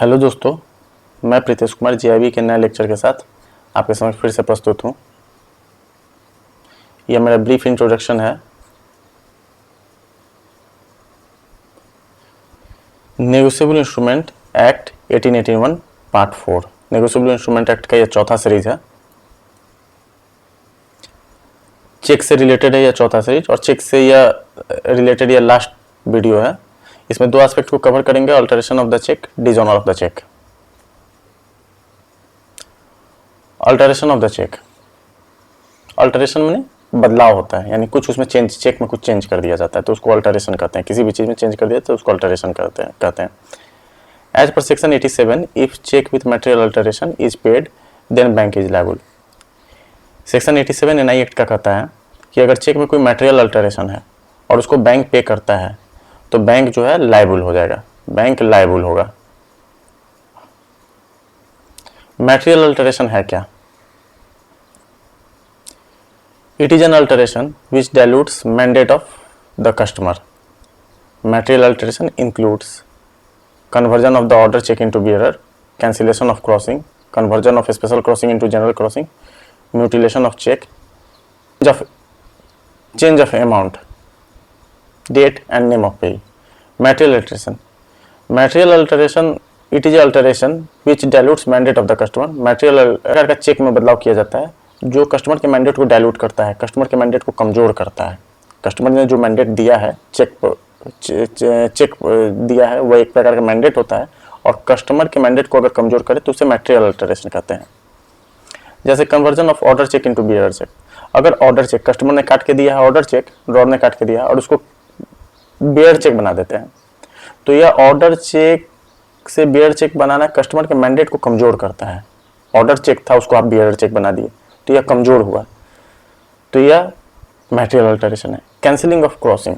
Hello दोस्तों, मैं Pritesh Kumar GIB के नए लेक्चर के साथ आपके समक्ष फिर से प्रस्तुत हूँ। यह मेरा ब्रीफ इंट्रोडक्शन है। Negotiable instrument act 1881 part 4। Negotiable instrument act का यह चौथा सीरीज है। चेक से रिलेटेड है यह चौथा सीरीज, और चेक से यह रिलेटेड यह लास्ट वीडियो है। इसमें दो एस्पेक्ट को कवर करेंगे: alteration of the cheque, dishonour of the cheque. Alteration of the cheque, alteration में बदलाव होता है, यानी कुछ उसमें चेंज, चेक में कुछ चेंज कर दिया जाता है तो उसको अल्टरेशन कहते हैं। किसी भी चीज़ में चेंज कर दिया तो उसको अल्टरेशन कहते हैं। As per section 87, if cheque with material alteration is paid then bank is liable. Section 87 NI Act का कहता है कि अगर चेक में कोई मटेरियल अल्टरेशन है और उसको बैंक पे करता है तो बैंक जो है लायबल हो जाएगा, बैंक लायबल होगा। मटेरियल अल्टरेशन है क्या? It is an alteration which dilutes mandate of the customer. Material alteration includes conversion of the order check into bearer, cancellation of crossing, conversion of special crossing into general crossing, mutilation of check, change of amount, date and name of payee. Material alteration. Material alteration, it is an alteration which dilutes mandate of the customer. Material का check में बदलाव किया जाता है जो customer के mandate को dilute करता है, कस्टमर के मैंडेट को कमज़ोर करता है। कस्टमर ने जो मैंडेट दिया है, चेक दिया है, वह एक प्रकार का मैंडेट होता है, और कस्टमर के मैंडेट को अगर कमज़ोर करे तो उसे मटेरियल अल्टरेशन कहते हैं। जैसे conversion of order cheque into bearer cheque. अगर ऑर्डर चेक कस्टमर ने काट के दिया है, ऑर्डर चेक ड्रॉर ने काट के दिया और उसको बियर चेक बना देते हैं, तो यह ऑर्डर चेक से बियर चेक बनाना कस्टमर के मैंडेट को कमज़ोर करता है। ऑर्डर चेक था, उसको आप बियर चेक बना दिए तो यह कमज़ोर हुआ, तो यह मटेरियल अल्टरेशन है। कैंसिलिंग ऑफ क्रॉसिंग,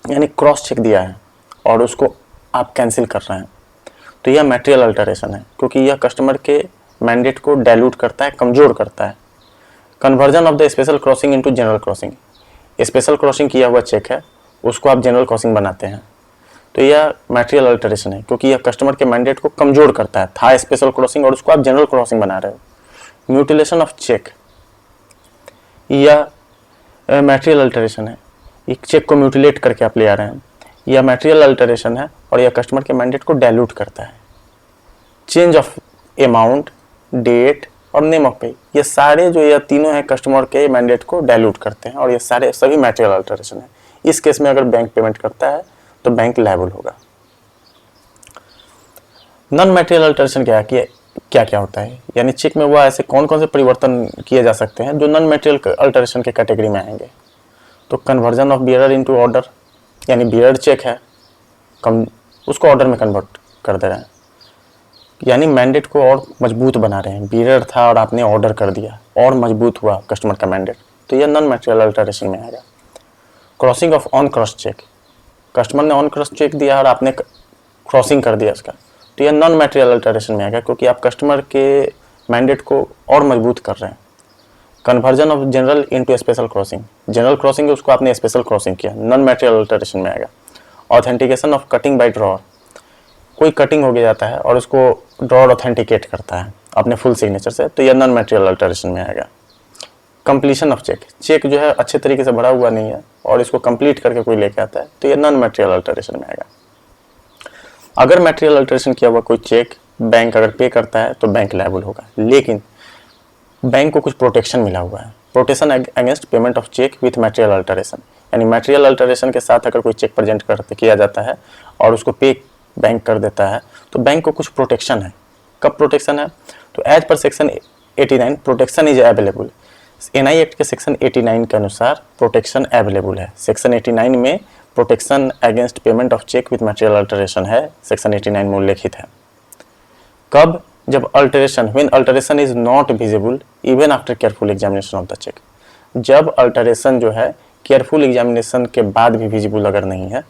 यानी क्रॉस चेक दिया है और उसको आप कैंसिल कर रहे हैं तो यह मटेरियल अल्टरेशन है, क्योंकि यह कस्टमर के मैंडेट को डाइल्यूट करता है, कमज़ोर करता है। Conversion of the special crossing into general crossing. Special crossing किया हुआ चेक है, उसको आप जनरल क्रॉसिंग बनाते हैं तो यह मटेरियल अल्टरेशन है, क्योंकि यह कस्टमर के मैंडेट को कमज़ोर करता है। था स्पेशल क्रॉसिंग और उसको आप जनरल क्रॉसिंग बना रहे हो। म्यूटिलेशन ऑफ चेक, यह मटेरियल अल्टरेशन है। एक चेक को म्यूटिलेट करके आप ले आ रहे हैं, यह मटेरियल अल्टरेशन है और यह कस्टमर के मैंडेट को डाइल्यूट करता है। चेंज ऑफ अमाउंट, डेट और नेम ऑफ पे, ये सारे जो यह तीनों हैं कस्टमर के मैंडेट को डाइल्यूट करते हैं और ये सारे सभी मटेरियल अल्टरेशन है। इस केस में अगर बैंक पेमेंट करता है तो बैंक लायबल होगा। नॉन मटेरियल अल्टरेशन क्या क्या होता है, यानी चेक में वह ऐसे कौन कौन से परिवर्तन किए जा सकते हैं जो नॉन मटेरियल अल्टरेशन के कैटेगरी में आएंगे। तो conversion of bearer into order, यानी बियरर चेक है, उसको ऑर्डर में कन्वर्ट कर दे रहे हैं, यानी मैंडेट को और मजबूत बना रहे हैं। बियरर था और आपने ऑर्डर कर दिया और मजबूत हुआ कस्टमर का मैंडेट, तो यह नॉन मटेरियल अल्टरेशन में आएगा। Crossing of uncrossed cheque, customer ने ऑन क्रॉस चेक दिया और आपने क्रॉसिंग कर दिया उसका, तो यह नॉन मटेरियल अल्टरेशन में आएगा, क्योंकि आप कस्टमर के मैंडेट को और मजबूत कर रहे हैं। Conversion of general into special crossing, general crossing है उसको आपने स्पेशल क्रॉसिंग किया, नॉन मटेरियल अल्टरेशन में आएगा। Authentication of cutting by drawer, कोई कटिंग हो गया जाता है और उसको ड्रॉअर ऑथेंटिकेट करता है अपने फुल सिग्नेचर से, तो यह नॉन मटेरियल अल्टरेशन में आएगा। कंप्लीशन ऑफ चेक, चेक जो है अच्छे तरीके से भरा हुआ नहीं है और इसको कंप्लीट करके कोई लेके आता है, तो यह नॉन मटेरियल अल्टरेशन में आएगा। अगर मटेरियल अल्टरेशन किया हुआ कोई चेक बैंक अगर पे करता है तो बैंक लायबल होगा, लेकिन बैंक को कुछ प्रोटेक्शन मिला हुआ है। Protection against payment of cheque with material alteration, यानी मटेरियल अल्टरेशन के साथ अगर कोई चेक प्रेजेंट किया जाता है और उसको पे बैंक कर देता है तो बैंक को कुछ प्रोटेक्शन है। कब प्रोटेक्शन है? तो as per section 89 protection is available. NI Act के सेक्शन 89 के अनुसार प्रोटेक्शन अवेलेबल है। सेक्शन 89 में protection against payment of cheque with material alteration है, सेक्शन 89 में उल्लेखित है। कब? जब alteration, when alteration is not visible even after careful examination of the cheque. जब अल्टरेशन जो है केयरफुल एग्जामिनेशन के बाद भी विजिबल अगर नहीं है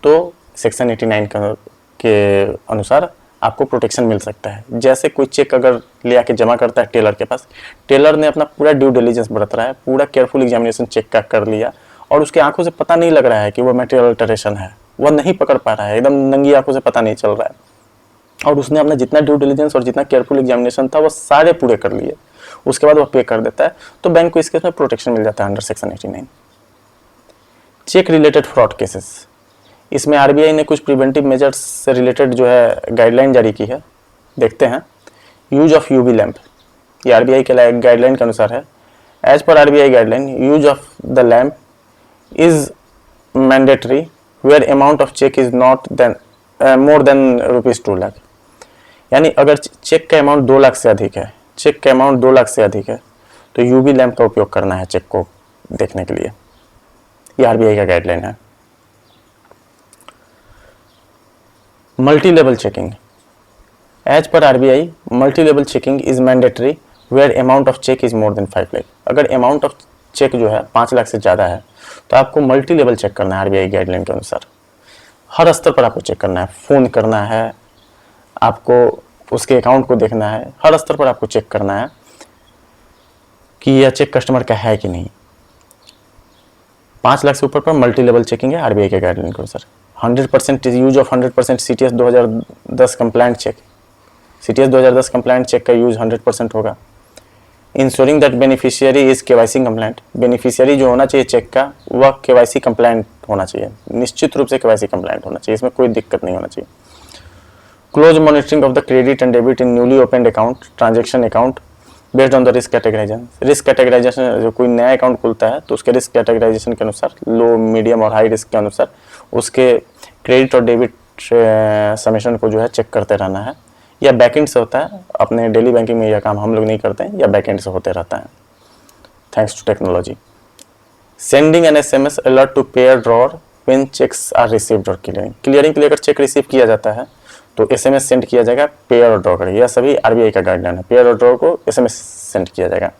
तो सेक्शन 89 के अनुसार आपको प्रोटेक्शन मिल सकता है। जैसे कोई चेक अगर ले आके जमा करता है टेलर के पास, टेलर ने अपना पूरा ड्यू डिलीजेंस बरत रहा है, पूरा केयरफुल एग्जामिनेशन चेक का कर लिया और उसकी आंखों से पता नहीं लग रहा है कि वो मटेरियल अल्टरेशन है, वह नहीं पकड़ पा रहा है, एकदम नंगी आंखों से पता नहीं चल रहा है, और उसने अपना जितना ड्यू डिलीजेंस और जितना केयरफुल एग्जामिनेशन था वो सारे पूरे कर लिए, उसके बाद वो पे कर देता है, तो बैंक को इस केस में प्रोटेक्शन मिल जाता है under section 89। Cheque related fraud cases, इसमें आरबीआई ने कुछ प्रिवेंटिव मेजर्स से रिलेटेड जो है गाइडलाइन जारी की है, देखते हैं। यूज ऑफ यूवी लैंप, ये आरबीआई के गाइडलाइन के अनुसार है। As per RBI guideline, use of the lamp is mandatory where amount of cheque is not then more than ₹2 lakh. यानी अगर चेक का अमाउंट 2 लाख से अधिक है, चेक का अमाउंट 2 लाख से अधिक है, तो यूवी लैंप का उपयोग करना है चेक को देखने के लिए। ये आरबीआई का गाइडलाइन है। Multi level checking, as per RBI multi level checking is mandatory where amount of cheque is more than 5 lakh. अगर अमाउंट ऑफ चेक जो है 5 लाख से ज़्यादा है तो आपको मल्टी लेवल चेक करना है आरबीआई गाइडलाइन के अनुसार। हर स्तर पर आपको चेक करना है, फ़ोन करना है, आपको उसके अकाउंट को देखना है, हर स्तर पर आपको चेक करना है कि यह चेक कस्टमर का है कि नहीं। 5 लाख से ऊपर पर मल्टी लेवल चेकिंग है आरबीआई के गाइडलाइन के अनुसार। 100% use of 100% CTS 2010 compliant cheque, CTS 2010 compliant cheque का यूज 100% होगा। Insuring that beneficiary is KYC compliant, beneficiary जो होना चाहिए चेक का वह केवाईसी कंप्लायंट होना चाहिए, निश्चित रूप से केवाईसी कंप्लायंट होना चाहिए, इसमें कोई दिक्कत नहीं होना चाहिए। Close monitoring of the credit and debit in newly opened account, transaction account based on the risk categorisation. Risk categorisation, जो कोई नया अकाउंट खुलता है तो उसके रिस्क कैटेगराइजेशन के अनुसार, लो, मीडियम और हाई रिस्क के अनुसार उसके क्रेडिट और डेबिट समेशन को जो है चेक करते रहना है। या बैकएंड से होता है, अपने डेली बैंकिंग में यह काम हम लोग नहीं करते हैं, या बैकएंड से होते रहता है thanks to technology. Sending an SMS alert to payer drawer when cheques are received और क्लियरिंग, क्लियरिंग के लिए अगर चेक रिसीव किया जाता है तो एसएमएस सेंड किया जाएगा पेयर और ड्रॉ करेगा। यह सभी आरबीआई का गाइडलाइन है, पेयर और ड्रॉ को एसएमएस सेंड किया जाएगा।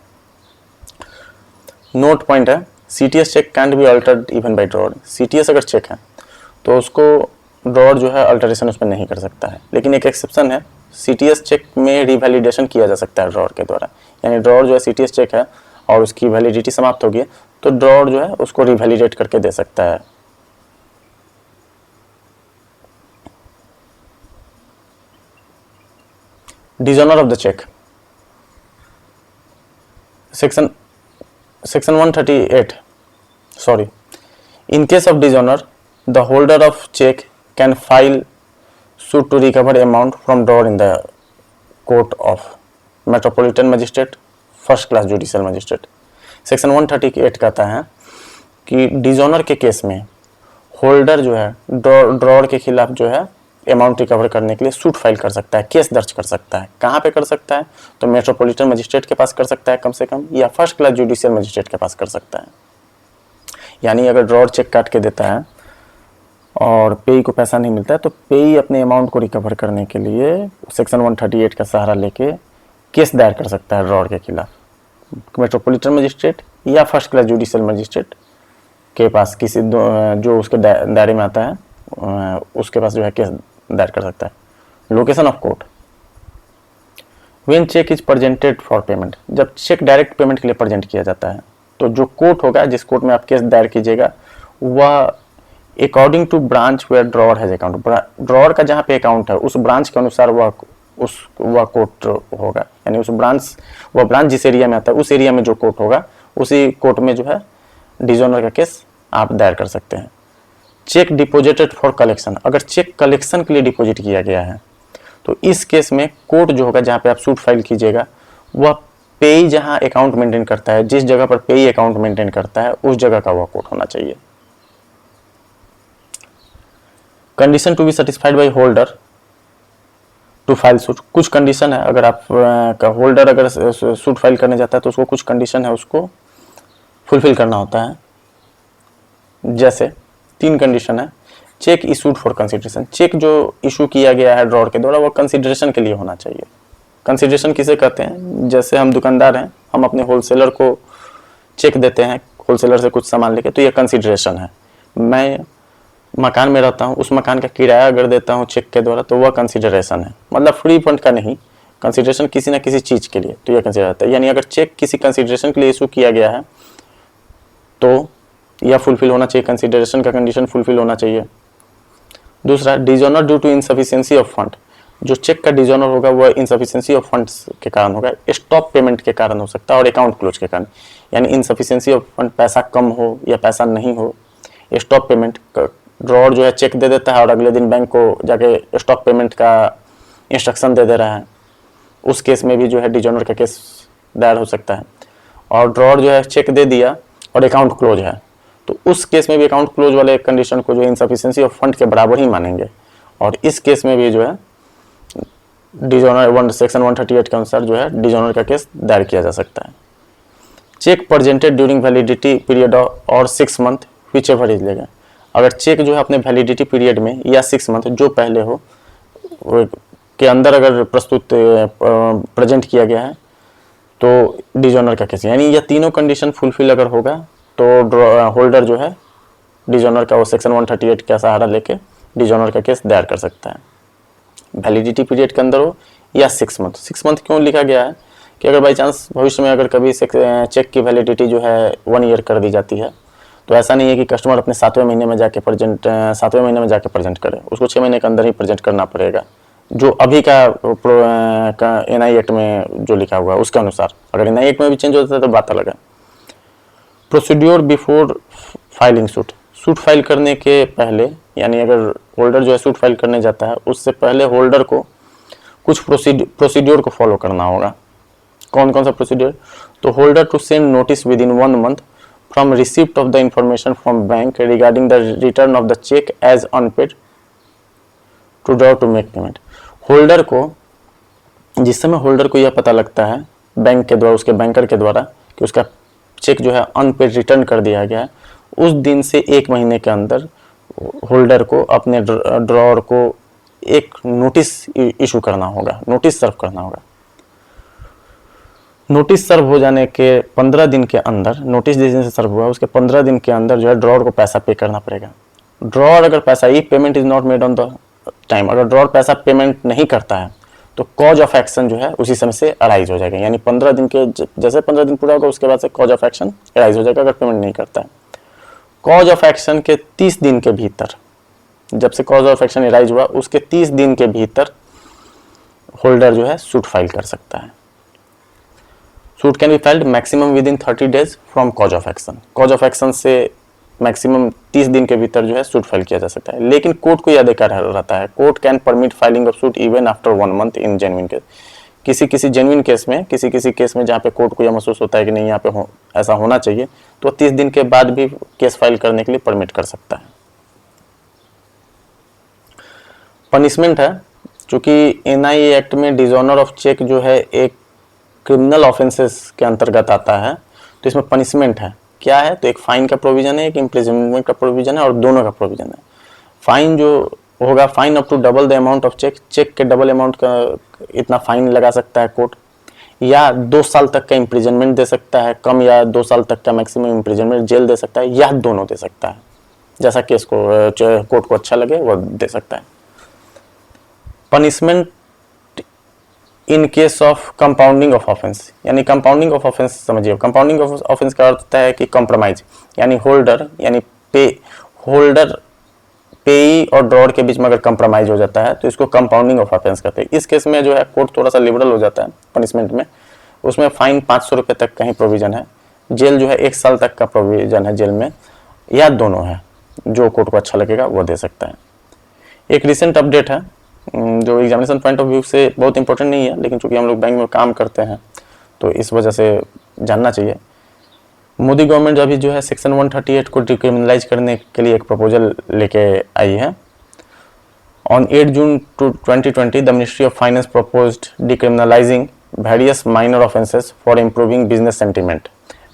नोट पॉइंट है, CTS cheque can't be altered even by drawer. CTS अगर चेक है तो उसको ड्रॉर जो है अल्टरेशन उसमें नहीं कर सकता है, लेकिन एक एक्सेप्शन है, सीटीएस चेक में रिवैलिडेशन किया जा सकता है ड्रॉर के द्वारा। यानी ड्रॉर जो है सीटीएस चेक है और उसकी वैलिडिटी समाप्त होगी तो ड्रॉर जो है उसको रिवैलिडेट करके दे सकता है। Dishonour of the cheque, section 138, sorry, in case of dishonour the holder of cheque can file suit to recover amount from drawer in the court of metropolitan magistrate, first class judicial magistrate. Section 138 कहता है कि dishonour के case में holder जो है drawer के खिलाफ जो है अमाउंट रिकवर करने के लिए सूट फाइल कर सकता है, केस दर्ज कर सकता है। कहाँ पे कर सकता है? तो मेट्रोपॉलिटन मजिस्ट्रेट के पास कर सकता है कम से कम, या फर्स्ट क्लास जुडिशियल मजिस्ट्रेट के पास कर सकता है। यानी अगर ड्रॉर चेक काट के देता है और पेई को पैसा नहीं मिलता है तो पेई अपने अमाउंट को रिकवर करने के लिए सेक्शन 138 का सहारा लेके केस दायर कर सकता है ड्रॉर के खिलाफ। मेट्रोपॉलिटन मजिस्ट्रेट या फर्स्ट क्लास जुडिशियल मजिस्ट्रेट के पास किसी जो उसके दायरे में आता है उसके पास जो है केस दायर कर सकता है। Location of court, when cheque is presented for payment, जब चेक डायरेक्ट पेमेंट के लिए प्रेजेंट किया जाता है तो जो कोर्ट होगा, जिस कोर्ट में आप केस दायर कीजिएगा, वह according to branch where drawer has account, drawer का जहाँ पे अकाउंट है उस ब्रांच के अनुसार वह कोर्ट होगा। यानी वह ब्रांच जिस एरिया में आता है उस एरिया में जो कोर्ट होगा उसी कोर्ट में जो है डिजोनर का केस आप दायर कर सकते हैं। चेक डिपोजिटेड फॉर कलेक्शन, अगर चेक कलेक्शन के लिए डिपॉजिट किया गया है तो इस केस में कोर्ट जो होगा जहाँ पे आप सूट फाइल कीजिएगा वह पेई जहाँ अकाउंट मेंटेन करता है, जिस जगह पर पेई अकाउंट मेंटेन करता है उस जगह का वह कोर्ट होना चाहिए। Condition to be satisfied by holder to file suit, कुछ कंडीशन है, अगर आप का होल्डर अगर सूट फाइल करने जाता है तो उसको कुछ कंडीशन है उसको फुलफिल करना होता है। जैसे 3 कंडीशन है। Cheque issued for consideration, cheque जो इशू किया गया है ड्रॉर के द्वारा वह कंसिडरेशन के लिए होना चाहिए। कंसिडरेशन किसे कहते हैं? जैसे हम दुकानदार हैं, हम अपने होलसेलर को चेक देते हैं होलसेलर से कुछ सामान लेके, तो यह कंसिडरेशन है। मैं मकान में रहता हूँ, उस मकान का किराया अगर देता हूँ चेक के द्वारा तो वह कंसिडरेशन है, मतलब फ्री फंड का नहीं, कंसिडरेशन किसी ना किसी चीज़ के लिए, तो यह कंसिडर होता है। यानी अगर चेक किसी कंसिडरेशन के लिए इशू किया गया है तो यह फुलफिल होना चाहिए, कंसिडरेशन का कंडीशन फुलफिल होना चाहिए। दूसरा, dishonour due to insufficiency of fund, जो चेक का डिजोनर होगा वह इनसफिशिएंसी ऑफ फंड्स के कारण होगा, स्टॉप पेमेंट के कारण हो सकता है और अकाउंट क्लोज के कारण। यानी इनसफिशिएंसी ऑफ फंड, पैसा कम हो या पैसा नहीं हो, स्टॉप पेमेंट, ड्रॉअर जो है चेक दे देता है और अगले दिन बैंक को जाके स्टॉप पेमेंट का इंस्ट्रक्शन दे रहा है, उस केस में भी जो है डिजोनर का केस दायर हो सकता है। और ड्रॉअर जो है चेक दे दिया और अकाउंट क्लोज है, तो उस केस में भी अकाउंट क्लोज वाले कंडीशन को जो इनसफिशिएंसी ऑफ फंड के बराबर ही मानेंगे, और इस केस में भी जो है डिजोनर सेक्शन 138 के अनुसार जो है डिजोनर का केस दायर किया जा सकता है। Cheque presented during validity period और 6 मंथ विच एवर इज लेगा, अगर चेक जो है अपने वैलिडिटी पीरियड में या 6 मंथ जो पहले हो के अंदर अगर प्रस्तुत प्रेजेंट किया गया है तो डिजोनर का केस, यानी यह तीनों कंडीशन फुलफिल अगर होगा तो होल्डर जो है डिजोनर का वो सेक्शन 138 का सहारा लेके डिजोनर का केस दायर कर सकता है, वैलिडिटी पीरियड के अंदर हो या 6 मंथ। 6 मंथ क्यों लिखा गया है कि अगर बाई चांस भविष्य में अगर कभी चेक की वैलिडिटी जो है 1 ईयर कर दी जाती है, तो ऐसा नहीं है कि कस्टमर अपने 7वें महीने में जाके प्रेजेंट करे, उसको 6 महीने के अंदर ही प्रेजेंट करना पड़ेगा, जो अभी का एनआई एक्ट में जो लिखा हुआ है उसके अनुसार। अगर एनआई एक्ट में भी चेंज होता है तो बात अलग है। Procedure before filing suit file करने के पहले, यानी अगर होल्डर जो है सूट फाइल करने जाता है उससे पहले होल्डर को कुछ प्रोसीड्योर को फॉलो करना होगा। कौन कौन सा प्रोसीड्योर? तो holder to send notice within 1 month from receipt of the information from bank regarding the return of the cheque as unpaid to drawer to make payment. Holder को, जिस समय होल्डर को यह पता लगता है बैंक के द्वारा, उसके बैंकर के द्वारा कि उसका चेक जो है अनपेड रिटर्न कर दिया गया है, उस दिन से 1 महीने के अंदर होल्डर को अपने ड्रॉअर को एक नोटिस इशू करना होगा, नोटिस सर्व करना होगा। नोटिस सर्व हो जाने के 15 दिन के अंदर, नोटिस जिस दिन से सर्व हुआ उसके 15 दिन के अंदर जो है ड्रॉअर को पैसा पे करना पड़ेगा। ड्रॉअर अगर पैसा, if payment is not made on the time, अगर ड्रॉअर पैसा पेमेंट नहीं करता है तो कॉज ऑफ एक्शन जो है उसी समय से अराइज हो जाएगा। यानी 15 दिन के जैसे 15 दिन पूरा होगा उसके बाद से कॉज ऑफ एक्शन अराइज हो जाएगा अगर पेमेंट नहीं करता है। कॉज ऑफ एक्शन के 30 दिन के भीतर, जब से कॉज ऑफ एक्शन अराइज हुआ उसके 30 दिन के भीतर होल्डर जो है सूट फाइल कर सकता है। Suit can be filed maximum with in 30 days from cause of action. Cause of action से मैक्सिमम 30 दिन के भीतर जो है सूट फाइल किया जा सकता है, लेकिन कोर्ट को यह अधिकार रहता है, court can permit filing of suit even after 1 month in genuine case. किसी जेन्युइन केस में, किसी केस में जहाँ पे कोर्ट को यह महसूस होता है कि नहीं यहाँ पे ऐसा होना चाहिए, तो 30 दिन के बाद भी केस फाइल करने के लिए परमिट कर सकता है। पनिशमेंट है, चूंकि एनआई एक्ट में डिजोनर ऑफ चेक जो है एक क्रिमिनल ऑफेंसेस के अंतर्गत आता है, तो इसमें पनिशमेंट है। क्या है? तो एक फाइन का प्रोविजन है, एक इम्प्रिजनमेंट का प्रोविजन है और दोनों का प्रोविजन है। फाइन जो होगा, fine up to double the amount of cheque, cheque के डबल अमाउंट का इतना फाइन लगा सकता है कोर्ट, या 2 साल तक का इम्प्रिजनमेंट दे सकता है, कम या 2 साल तक का मैक्सिमम इम्प्रिजनमेंट, जेल दे सकता है, या दोनों दे सकता है, जैसा केस को कोर्ट को अच्छा लगे वह दे सकता है। Punishment in case of compounding of offence, यानी कंपाउंडिंग ऑफ ऑफेंस समझिए, कंपाउंडिंग ऑफ ऑफेंस का अर्थ होता है कि कॉम्प्रोमाइज, यानी होल्डर पेई और ड्रॉअर के बीच में अगर कंप्रोमाइज हो जाता है तो इसको कंपाउंडिंग ऑफ ऑफेंस कहते हैं। इस केस में जो है कोर्ट थोड़ा सा लिबरल हो जाता है पनिशमेंट में, उसमें फाइन 500 रुपये तक का ही प्रोविजन है, जेल जो है 1 साल तक का प्रोविजन है जेल में, या दोनों है, जो कोर्ट को अच्छा लगेगा वो दे सकता है। एक रिसेंट अपडेट है जो एग्जामिनेशन पॉइंट ऑफ व्यू से बहुत इंपॉर्टेंट नहीं है, लेकिन चूंकि हम लोग बैंक में काम करते हैं तो इस वजह से जानना चाहिए। मोदी गवर्नमेंट अभी जो है सेक्शन 138 को डिक्रिमिनलाइज करने के लिए एक प्रपोजल लेके आई है। On 8 June 2020 the ministry of finance proposed decriminalising various minor offences for improving business sentiment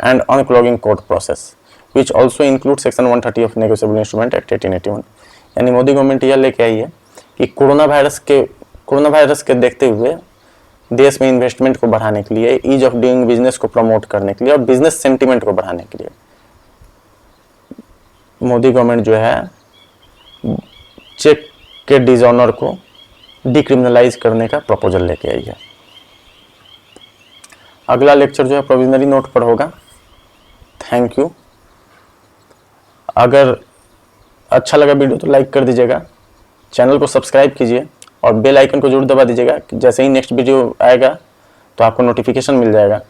and unclogging court process which also include section 130 of negotiable instrument act 1881। यानी मोदी गवर्नमेंट यह लेके आई है कि कोरोना वायरस के देखते हुए देश में इन्वेस्टमेंट को बढ़ाने के लिए, ईज ऑफ डूइंग बिजनेस को प्रमोट करने के लिए और बिजनेस सेंटिमेंट को बढ़ाने के लिए मोदी गवर्नमेंट जो है चेक के डिजोनर को डिक्रिमिनलाइज करने का प्रपोजल लेके आई है। अगला लेक्चर जो है प्रोविजनरी नोट पर होगा। Thank you. अगर अच्छा लगा वीडियो तो लाइक कर दीजिएगा, चैनल को सब्सक्राइब कीजिए और बेल आइकन को जरूर दबा दीजिएगा, जैसे ही नेक्स्ट वीडियो आएगा तो आपको नोटिफिकेशन मिल जाएगा।